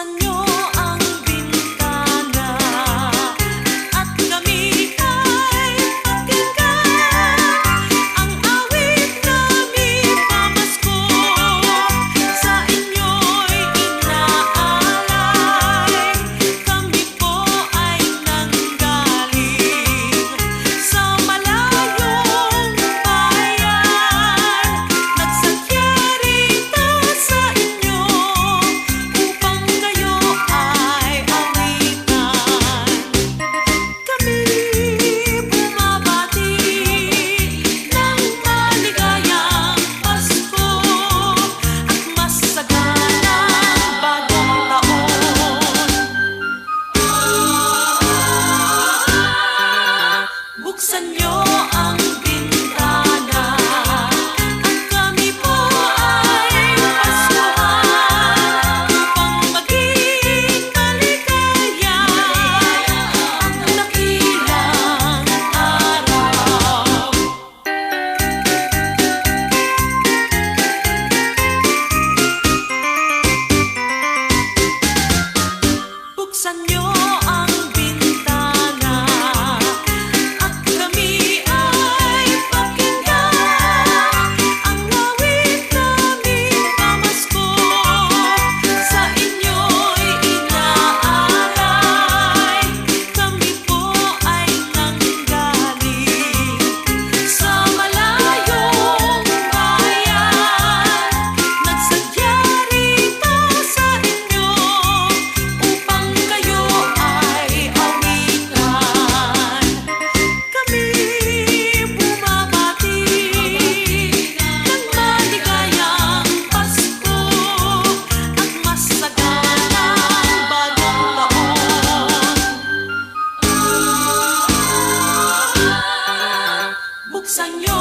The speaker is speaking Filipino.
Buksan niyo ang bintana at kami ay pakinggan ang awit naming pamasko. Sa inyo'y inaalay, kami po ay nanggaling sa malayong bayan. Nagsadya rito sa inyo upang kayo ay awitan. Kami bumabati ng maligayang Pasko at masaganang bagong taon. Buksan niyo ang bintana at kami po ay pasuhan upang maging maligaya ang dakilang araw. Buksan niyo ang bintana at kami ay pakinggan ang awit naming pamasko. Sa inyo'y inaalay, kami po ay nanggaling sa malayong bayan. Nagsadya rito sa inyo upang kayo ay awitan. Kami bumabati ng maligayang Pasko at masaganang bagong taon. Buksan niyo